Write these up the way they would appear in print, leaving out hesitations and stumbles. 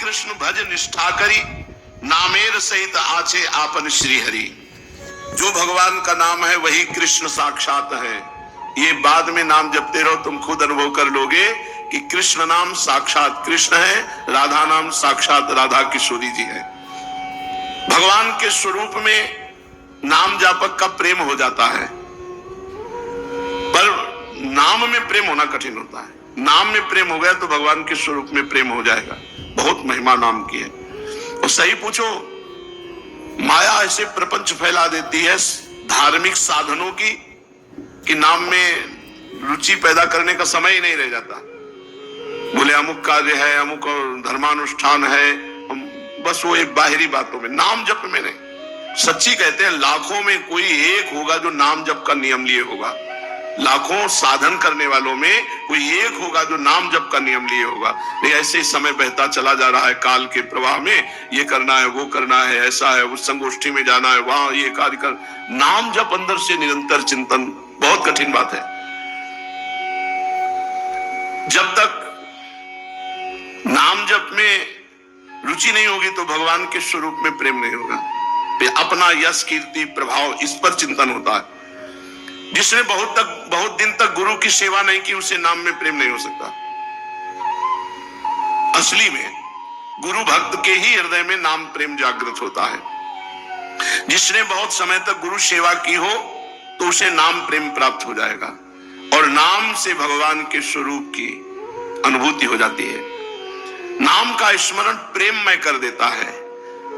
कृष्ण भज निष्ठा करी, नामेर सहित आचे आपन श्री हरि। जो भगवान का नाम है वही कृष्ण साक्षात है। ये बाद में नाम जपते रहो, तुम खुद अनुभव कर लोगे कि कृष्ण नाम साक्षात कृष्ण है, राधा नाम साक्षात राधा किशोरी जी है। भगवान के स्वरूप में नाम जापक का प्रेम हो जाता है, पर नाम में प्रेम होना कठिन होता है। नाम में प्रेम हो गया तो भगवान के स्वरूप में प्रेम हो जाएगा। बहुत महिमा नाम की है। और सही पूछो, माया ऐसे प्रपंच फैला देती है धार्मिक साधनों की कि नाम में रुचि पैदा करने का समय ही नहीं रह जाता। बोले अमुक कार्य है, अमुक धर्मानुष्ठान है, बस वो एक बाहरी बातों में, नाम जप में नहीं। सच्ची कहते हैं लाखों में कोई एक होगा जो नाम जप का नियम लिए होगा। लाखों साधन करने वालों में कोई एक होगा जो नाम जप का नियम लिए होगा। नहीं ऐसे ही समय बहता चला जा रहा है काल के प्रवाह में, ये करना है, वो करना है, ऐसा है, उस संगोष्ठी में जाना है, वहां ये कार्य कर। नाम जप अंदर से निरंतर चिंतन बहुत कठिन बात है। जब तक नाम जप में रुचि नहीं होगी तो भगवान के स्वरूप में प्रेम नहीं होगा। अपना यश कीर्ति प्रभाव इस पर चिंतन होता है। जिसने बहुत दिन तक गुरु की सेवा नहीं की उसे नाम में प्रेम नहीं हो सकता। असली में गुरु भक्त के ही हृदय में नाम प्रेम जागृत होता है। जिसने बहुत समय तक गुरु सेवा की हो तो उसे नाम प्रेम प्राप्त हो जाएगा और नाम से भगवान के स्वरूप की अनुभूति हो जाती है। नाम का स्मरण प्रेममय कर देता है।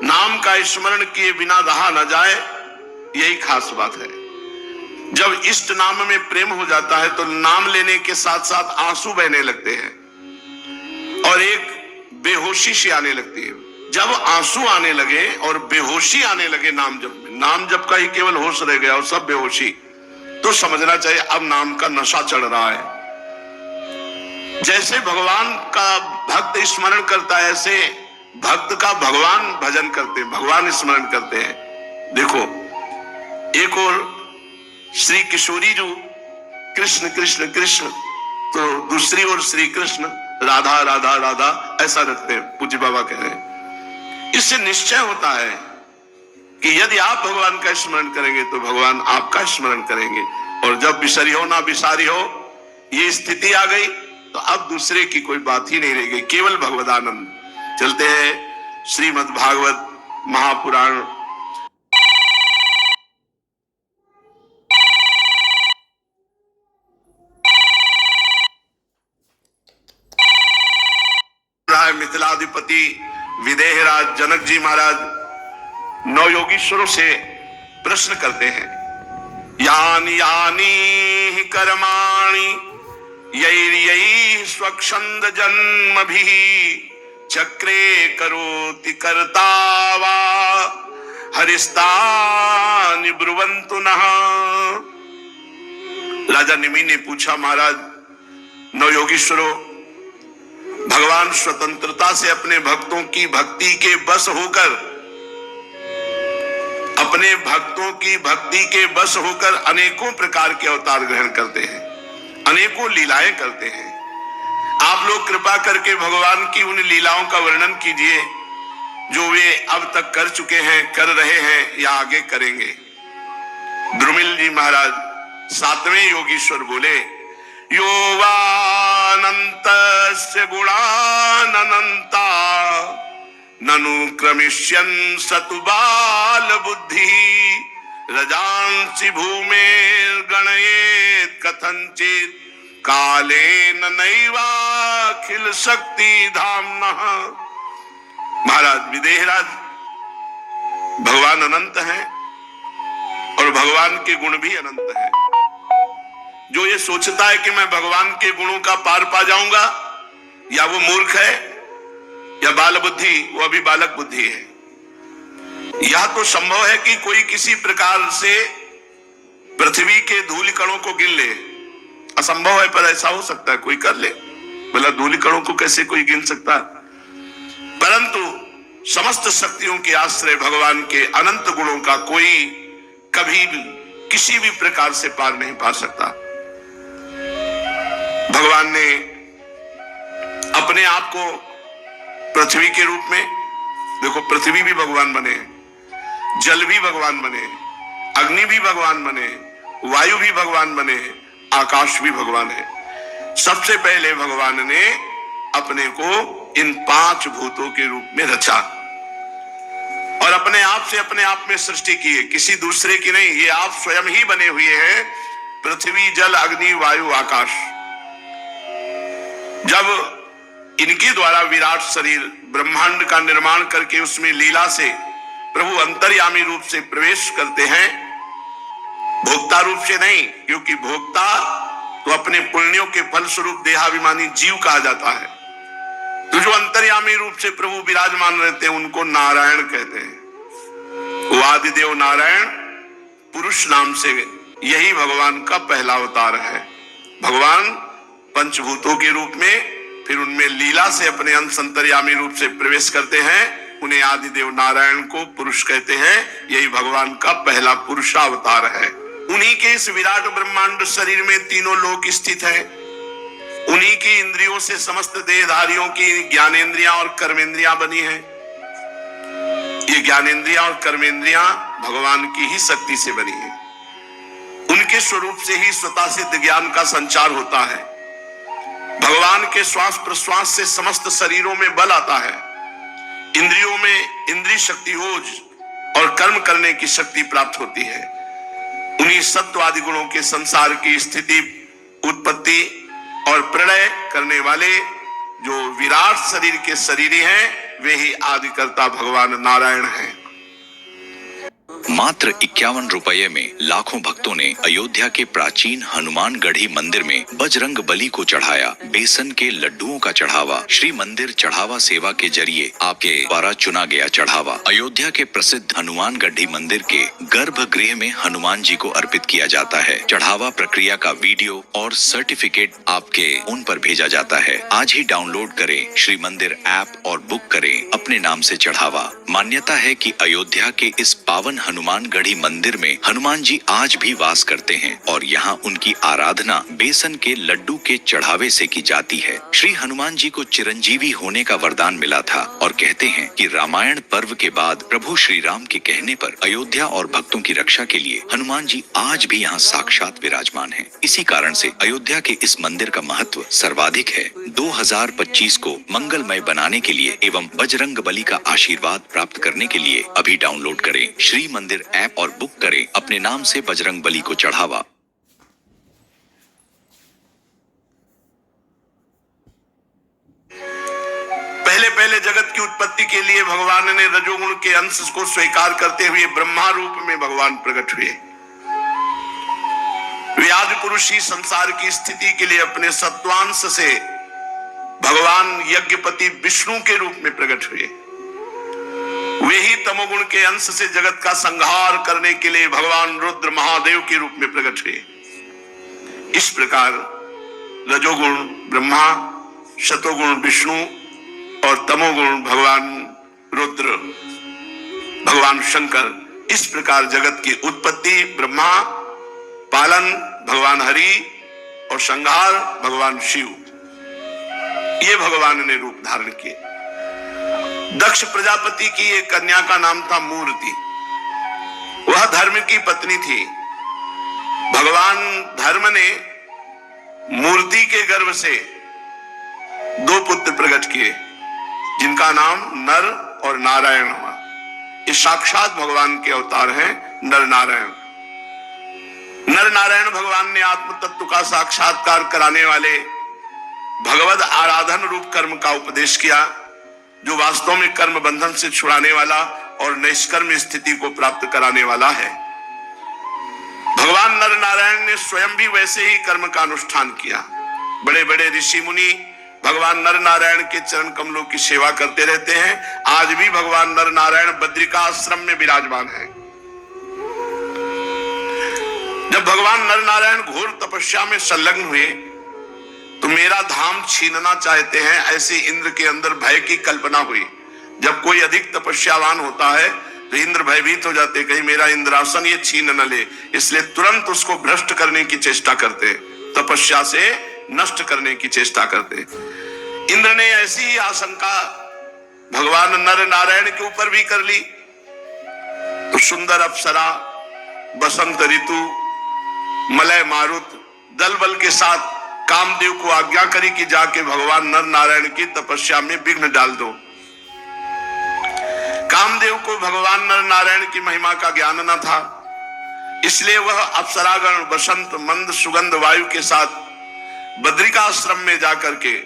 नाम का स्मरण किए बिना रहा न जाए, यही खास बात है। जब इष्ट नाम में प्रेम हो जाता है तो नाम लेने के साथ साथ आंसू बहने लगते हैं और एक बेहोशी सी आने लगती है। जब आंसू आने लगे और बेहोशी आने लगे नाम जप में, नाम जप का ही केवल होश रह गया और सब बेहोशी, तो समझना चाहिए अब नाम का नशा चढ़ रहा है। जैसे भगवान का भक्त स्मरण करता है ऐसे भक्त का भगवान भजन करते हैं, भगवान स्मरण करते हैं। देखो एक और श्री किशोरी जो कृष्ण कृष्ण कृष्ण, तो दूसरी ओर श्री कृष्ण राधा राधा राधा ऐसा रखते हैं। पूज्य बाबा कह रहे हैं इससे निश्चय होता है कि यदि आप भगवान का स्मरण करेंगे तो भगवान आपका स्मरण करेंगे। और जब बिसरी हो ना बिसारी हो ये स्थिति आ गई तो अब दूसरे की कोई बात ही नहीं रह गई, केवल भगवदानंद। चलते हैं श्रीमद् भागवत महापुराण। मिथिलाधिपति विदेहराज जनक जी महाराज नौ योगीश्वरों से प्रश्न करते हैं। यानी यानी कर्माणि यैर्यै स्वच्छंद जन्म भी चक्रे करोति कर्ता वा हरिस्तानि ब्रुवन्तु नः। राजा निमि ने पूछा, महाराज नौ योगीश्वरों, भगवान स्वतंत्रता से अपने भक्तों की भक्ति के बस होकर, अपने भक्तों की भक्ति के बस होकर अनेकों प्रकार के अवतार ग्रहण करते हैं, अनेकों लीलाएं करते हैं। आप लोग कृपा करके भगवान की उन लीलाओं का वर्णन कीजिए जो वे अब तक कर चुके हैं, कर रहे हैं या आगे करेंगे। द्रुमिल जी महाराज 7वें योगीश्वर बोले, योवानन्तस्य गुणानन्ता ननु क्रमिष्यन् सतु बाल बुद्धि रजांसि भूमेर्गणयेत् कथंचित् कालेन नैवाखिल शक्ति धाम्नः। महाराज विदेहराज भगवान अनंत हैं और भगवान के गुण भी अनंत हैं। जो ये सोचता है कि मैं भगवान के गुणों का पार पा जाऊंगा, या वो मूर्ख है या बाल बुद्धि, वो अभी बालक बुद्धि है। यह तो संभव है कि कोई किसी प्रकार से पृथ्वी के धूलि कणों को गिन ले, असंभव है पर ऐसा हो सकता है, कोई कर ले। बोला धूलि कणों को कैसे कोई गिन सकता है? परंतु समस्त शक्तियों के आश्रय भगवान के अनंत गुणों का कोई कभी भी किसी भी प्रकार से पार नहीं पा सकता। भगवान ने अपने आप को पृथ्वी के रूप में, देखो पृथ्वी भी भगवान बने, जल भी भगवान बने, अग्नि भी भगवान बने, वायु भी भगवान बने, आकाश भी भगवान है। सबसे पहले भगवान ने अपने को इन 5 भूतों के रूप में रचा और अपने आप से अपने आप में सृष्टि की है, किसी दूसरे की नहीं। ये आप स्वयं ही बने हुए हैं, पृथ्वी, जल, अग्नि, वायु, आकाश। जब इनके द्वारा विराट शरीर ब्रह्मांड का निर्माण करके उसमें लीला से प्रभु अंतर्यामी रूप से प्रवेश करते हैं, भोक्ता रूप से नहीं, क्योंकि भोक्ता तो अपने पुण्यों के फलस्वरूप देहाभिमानी जीव कहा जाता है। तो जो अंतर्यामी रूप से प्रभु विराजमान रहते हैं उनको नारायण कहते हैं। वो आदिदेव नारायण पुरुष नाम से, यही भगवान का पहला अवतार है। भगवान पंचभूतों के रूप में, फिर उनमें लीला से अपने अंश अंतर्यामी रूप से प्रवेश करते हैं, उन्हें आदिदेव नारायण को पुरुष कहते हैं। यही भगवान का पहला पुरुषावतार है। उन्हीं के इस विराट ब्रह्मांड शरीर में तीनों लोक स्थित है। उन्हीं की इंद्रियों से समस्त देहधारियों की ज्ञानेंद्रियां और कर्मेंद्रियां बनी हैं। ये ज्ञानेंद्रियां और कर्मेंद्रियां भगवान की ही शक्ति से बनी है। उनके स्वरूप से ही स्वतः सिद्ध ज्ञान का संचार होता है। भगवान के श्वास प्रश्वास से समस्त शरीरों में बल आता है। इंद्रियों में इंद्रिय शक्ति, ओज और कर्म करने की शक्ति प्राप्त होती है। उन्हीं सत्व आदि गुणों के संसार की स्थिति, उत्पत्ति और प्रलय करने वाले जो विराट शरीर के शरीरी हैं, वे ही आदिकर्ता भगवान नारायण हैं। मात्र 51 रुपये में लाखों भक्तों ने अयोध्या के प्राचीन हनुमानगढ़ी मंदिर में बजरंग बली को चढ़ाया। बेसन के लड्डुओं का चढ़ावा श्री मंदिर चढ़ावा सेवा के जरिए आपके द्वारा चुना गया चढ़ावा अयोध्या के प्रसिद्ध हनुमानगढ़ी मंदिर के गर्भगृह में हनुमान जी को अर्पित किया जाता है। चढ़ावा प्रक्रिया का वीडियो और सर्टिफिकेट आपके उन पर भेजा जाता है। आज ही डाउनलोड करें श्री मंदिर ऐप और बुक करें अपने नाम से चढ़ावा। मान्यता है कि अयोध्या के इस पावन हनुमानगढ़ी मंदिर में हनुमान जी आज भी वास करते हैं और यहाँ उनकी आराधना बेसन के लड्डू के चढ़ावे से की जाती है। श्री हनुमान जी को चिरंजीवी होने का वरदान मिला था और कहते हैं कि रामायण पर्व के बाद प्रभु श्री राम के कहने पर अयोध्या और भक्तों की रक्षा के लिए हनुमान जी आज भी यहाँ साक्षात विराजमान हैं। इसी कारण से अयोध्या के इस मंदिर का महत्व सर्वाधिक है। 2025 को मंगलमय बनाने के लिए एवं बजरंग बली का आशीर्वाद प्राप्त करने के लिए अभी डाउनलोड करें श्री मंदिर ऐप और बुक करें अपने नाम से बजरंग बली को चढ़ावा। पहले पहले जगत की उत्पत्ति के लिए भगवान ने रजोगुण के अंश को स्वीकार करते हुए ब्रह्मा रूप में भगवान प्रकट हुए। वे आदि पुरुष ही संसार की स्थिति के लिए अपने सत्वांश से भगवान यज्ञपति विष्णु के रूप में प्रकट हुए। वे ही तमोगुण के अंश से जगत का संहार करने के लिए भगवान रुद्र महादेव के रूप में प्रकट हुए। इस प्रकार रजोगुण ब्रह्मा, शतोगुण विष्णु और तमोगुण भगवान रुद्र, भगवान शंकर, इस प्रकार जगत की उत्पत्ति ब्रह्मा, पालन भगवान हरि और संहार भगवान शिव, ये भगवान ने रूप धारण किए। दक्ष प्रजापति की एक कन्या का नाम था मूर्ति। वह धर्म की पत्नी थी। भगवान धर्म ने मूर्ति के गर्भ से 2 पुत्र प्रकट किए, जिनका नाम नर और नारायण हुआ। ये साक्षात भगवान के अवतार हैं, नर नारायण। नर नारायण भगवान ने आत्म तत्व का साक्षात्कार कराने वाले भगवद आराधन रूप कर्म का उपदेश किया, जो वास्तव में कर्म बंधन से छुड़ाने वाला और निष्कर्म स्थिति को प्राप्त कराने वाला है। भगवान नर नारायण ने स्वयं भी वैसे ही कर्म का अनुष्ठान किया। बड़े बड़े ऋषि मुनि भगवान नर नारायण के चरण कमलों की सेवा करते रहते हैं। आज भी भगवान नर नारायण बद्रिका आश्रम में विराजमान है। जब भगवान नर नारायण घोर तपस्या में संलग्न हुए तो मेरा धाम छीनना चाहते हैं, ऐसे इंद्र के अंदर भय की कल्पना हुई। जब कोई अधिक तपस्यावान होता है तो इंद्र भयभीत हो जाते, कहीं मेरा इंद्रासन ये छीन न ले, इसलिए तुरंत उसको भ्रष्ट करने की चेष्टा करते, तपस्या से नष्ट करने की चेष्टा करते। इंद्र ने ऐसी ही आशंका भगवान नर नारायण के ऊपर भी कर ली। तो सुंदर अप्सरा, बसंत ऋतु, मलय मारुत दल बल के साथ कामदेव को आज्ञा करी कि जाके भगवान नर नारायण की तपस्या में विघ्न डाल दो। कामदेव को भगवान नर नारायण की महिमा का ज्ञान न था, इसलिए वह अप्सरागण बसंत मंद सुगंध वायु के साथ बद्रिकाश्रम में जाकर के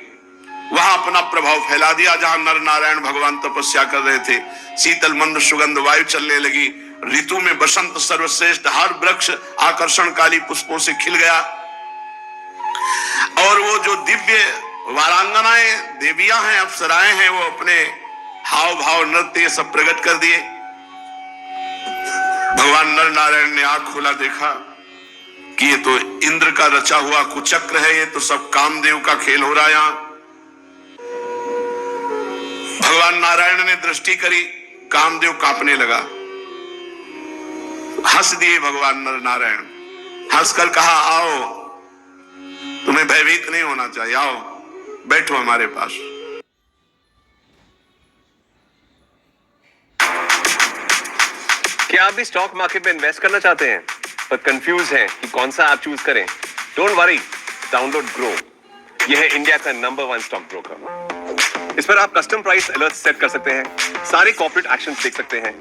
वहां अपना प्रभाव फैला दिया। जहां नर नारायण भगवान तपस्या कर रहे थे, शीतल मंद सुगंध वायु चलने लगी। ऋतु में बसंत सर्वश्रेष्ठ, हर वृक्ष आकर्षणकारी पुष्पों से खिल गया। और वो जो दिव्य वारांगनाएं देवियां हैं, अप्सराएं हैं, वो अपने हाव भाव नृत्य सब प्रकट कर दिए। भगवान नर नारायण ने आंख खोला, देखा कि ये तो इंद्र का रचा हुआ कुचक्र है, ये तो सब कामदेव का खेल हो रहा है। यहां भगवान नारायण ने दृष्टि करी, कामदेव कांपने लगा। हंस दिए भगवान नर नारायण, हंसकर कहा, आओ, तुम्हें भयभीत नहीं होना चाहिए, आओ बैठो हमारे पास। क्या आप भी स्टॉक मार्केट में इन्वेस्ट करना चाहते हैं पर कंफ्यूज हैं कि कौन सा ऐप चूज करें? Don't worry, download grow. यह है इंडिया का नंबर 1 स्टॉक ब्रोकर। इस पर आप कस्टम प्राइस अलर्ट सेट कर सकते हैं, सारे कॉर्पोरेट एक्शंस देख सकते हैं,